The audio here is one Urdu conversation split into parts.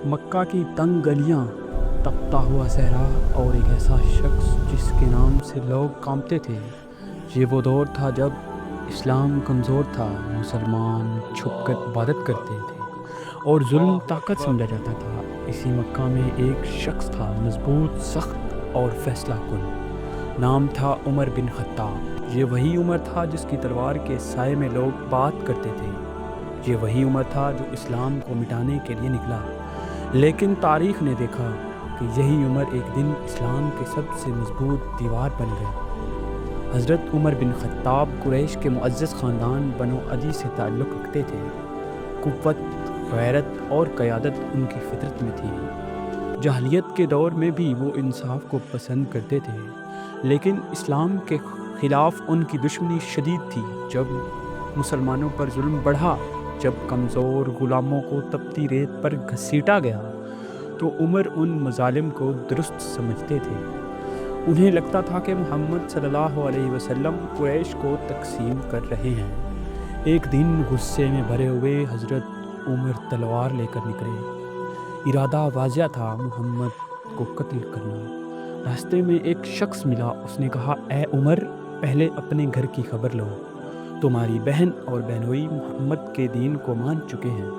مکہ کی تنگ گلیاں، تپتا ہوا صحرا اور ایک ایسا شخص جس کے نام سے لوگ کانپتے تھے۔ یہ وہ دور تھا جب اسلام کمزور تھا، مسلمان چھپ کر عبادت کرتے تھے اور ظلم طاقت سمجھا جاتا تھا۔ اسی مکہ میں ایک شخص تھا، مضبوط، سخت اور فیصلہ کن۔ نام تھا عمر بن خطاب۔ یہ وہی عمر تھا جس کی تلوار کے سائے میں لوگ بات کرتے تھے۔ یہ وہی عمر تھا جو اسلام کو مٹانے کے لیے نکلا، لیکن تاریخ نے دیکھا کہ یہی عمر ایک دن اسلام کے سب سے مضبوط دیوار بن گئی۔ حضرت عمر بن خطاب قریش کے معزز خاندان بنو عدی سے تعلق رکھتے تھے۔ قوت، غیرت اور قیادت ان کی فطرت میں تھی۔ جاہلیت کے دور میں بھی وہ انصاف کو پسند کرتے تھے، لیکن اسلام کے خلاف ان کی دشمنی شدید تھی۔ جب مسلمانوں پر ظلم بڑھا، جب کمزور غلاموں کو تپتی ریت پر گھسیٹا گیا، تو عمر ان مظالم کو درست سمجھتے تھے۔ انہیں لگتا تھا کہ محمد صلی اللہ علیہ وسلم قریش کو تقسیم کر رہے ہیں۔ ایک دن غصے میں بھرے ہوئے حضرت عمر تلوار لے کر نکلے۔ ارادہ واضح تھا، محمد کو قتل کرنا۔ راستے میں ایک شخص ملا، اس نے کہا، اے عمر، پہلے اپنے گھر کی خبر لو۔ تمہاری بہن اور بہنوئی محمد کے دین کو مان چکے ہیں۔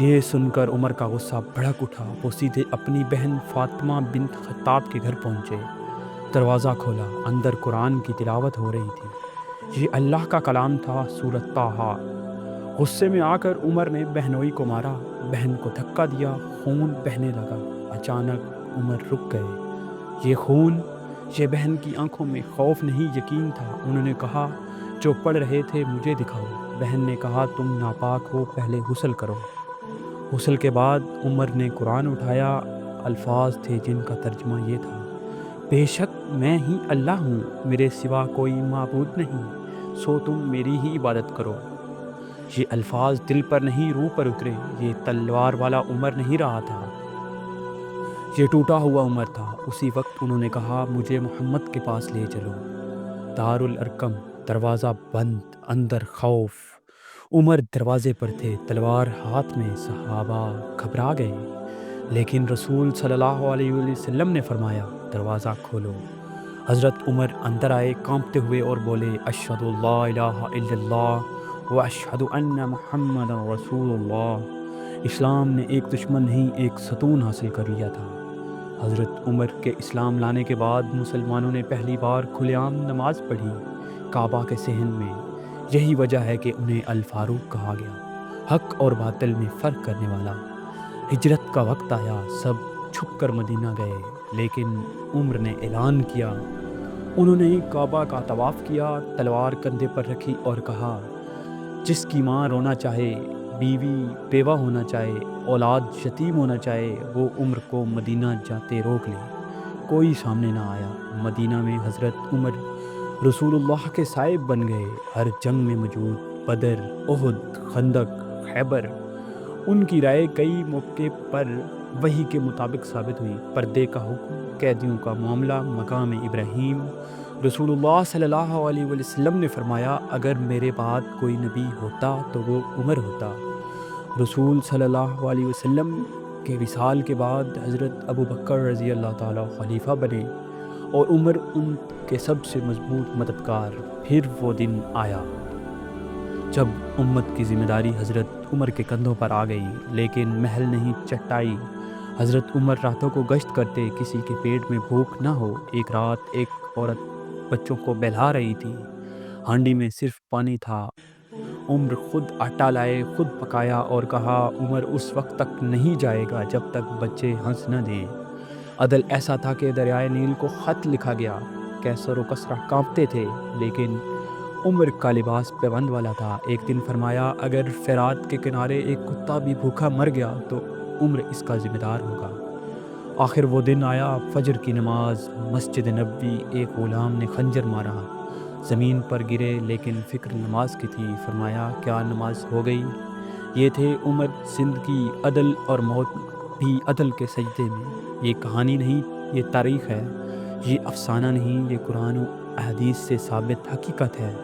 یہ سن کر عمر کا غصہ بھڑک اٹھا۔ وہ سیدھے اپنی بہن فاطمہ بنت خطاب کے گھر پہنچے۔ دروازہ کھولا، اندر قرآن کی تلاوت ہو رہی تھی۔ یہ اللہ کا کلام تھا، سورۃ طٰہٰ۔ غصے میں آ کر عمر نے بہنوئی کو مارا، بہن کو دھکا دیا، خون بہنے لگا۔ اچانک عمر رک گئے۔ یہ خون، یہ بہن کی آنکھوں میں خوف نہیں، یقین تھا۔ انہوں نے کہا، جو پڑھ رہے تھے مجھے دکھاؤ۔ بہن نے کہا، تم ناپاک ہو، پہلے غسل کرو۔ غسل کے بعد عمر نے قرآن اٹھایا۔ الفاظ تھے جن کا ترجمہ یہ تھا، بے شک میں ہی اللہ ہوں، میرے سوا کوئی معبود نہیں، سو تم میری ہی عبادت کرو۔ یہ الفاظ دل پر نہیں، روح پر اترے۔ یہ تلوار والا عمر نہیں رہا تھا، یہ ٹوٹا ہوا عمر تھا۔ اسی وقت انہوں نے کہا، مجھے محمد کے پاس لے چلو۔ دار الارقم، دروازہ بند، اندر خوف۔ عمر دروازے پر تھے، تلوار ہاتھ میں۔ صحابہ گھبرا گئے، لیکن رسول صلی اللہ علیہ وسلم نے فرمایا، دروازہ کھولو۔ حضرت عمر اندر آئے کانپتے ہوئے اور بولے، اشہد لا الہ الا اللہ و اشہد ان محمد رسول اللہ۔ اسلام نے ایک دشمن نہیں، ایک ستون حاصل کر لیا تھا۔ حضرت عمر کے اسلام لانے کے بعد مسلمانوں نے پہلی بار کھلے عام نماز پڑھی، کعبہ کے صحن میں۔ یہی وجہ ہے کہ انہیں الفاروق کہا گیا، حق اور باطل میں فرق کرنے والا۔ ہجرت کا وقت آیا، سب چھپ کر مدینہ گئے، لیکن عمر نے اعلان کیا۔ انہوں نے کعبہ کا طواف کیا، تلوار کندھے پر رکھی اور کہا، جس کی ماں رونا چاہے، بیوی بیوہ ہونا چاہے، اولاد یتیم ہونا چاہے، وہ عمر کو مدینہ جاتے روک لے۔ کوئی سامنے نہ آیا۔ مدینہ میں حضرت عمر رسول اللہ کے سائے بن گئے، ہر جنگ میں موجود، بدر، احد، خندق، خیبر۔ ان کی رائے کئی موقع پر وحی کے مطابق ثابت ہوئی۔ پردے کا حکم، قیدیوں کا معاملہ، مقام ابراہیم۔ رسول اللہ صلی اللہ علیہ وسلم نے فرمایا، اگر میرے بعد کوئی نبی ہوتا تو وہ عمر ہوتا۔ رسول صلی اللہ علیہ وسلم کے وصال کے بعد حضرت ابو بکر رضی اللہ تعالیٰ خلیفہ بنے اور عمر ان کے سب سے مضبوط مددگار۔ پھر وہ دن آیا جب امت کی ذمہ داری حضرت عمر کے کندھوں پر آ گئی، لیکن محل نہیں، چٹائی۔ حضرت عمر راتوں کو گشت کرتے، کسی کے پیٹ میں بھوک نہ ہو۔ ایک رات ایک عورت بچوں کو بہلا رہی تھی، ہانڈی میں صرف پانی تھا۔ عمر خود آٹا لائے، خود پکایا اور کہا، عمر اس وقت تک نہیں جائے گا جب تک بچے ہنس نہ دیں۔ عدل ایسا تھا کہ دریائے نیل کو خط لکھا گیا۔ کیسر و کسرا کانپتے تھے، لیکن عمر کا لباس پیوند والا تھا۔ ایک دن فرمایا، اگر فرات کے کنارے ایک کتا بھی بھوکا مر گیا تو عمر اس کا ذمہ دار ہوگا۔ آخر وہ دن آیا، فجر کی نماز، مسجد نبوی۔ ایک غلام نے خنجر مارا، زمین پر گرے، لیکن فکر نماز کی تھی۔ فرمایا، کیا نماز ہو گئی؟ یہ تھے عمر، زندگی، عدل اور موت بھی عدل کے سجدے میں۔ یہ کہانی نہیں، یہ تاریخ ہے۔ یہ افسانہ نہیں، یہ قرآن و احادیث سے ثابت حقیقت ہے۔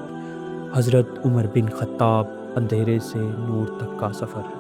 حضرت عمر بن خطاب، اندھیرے سے نور تک کا سفر۔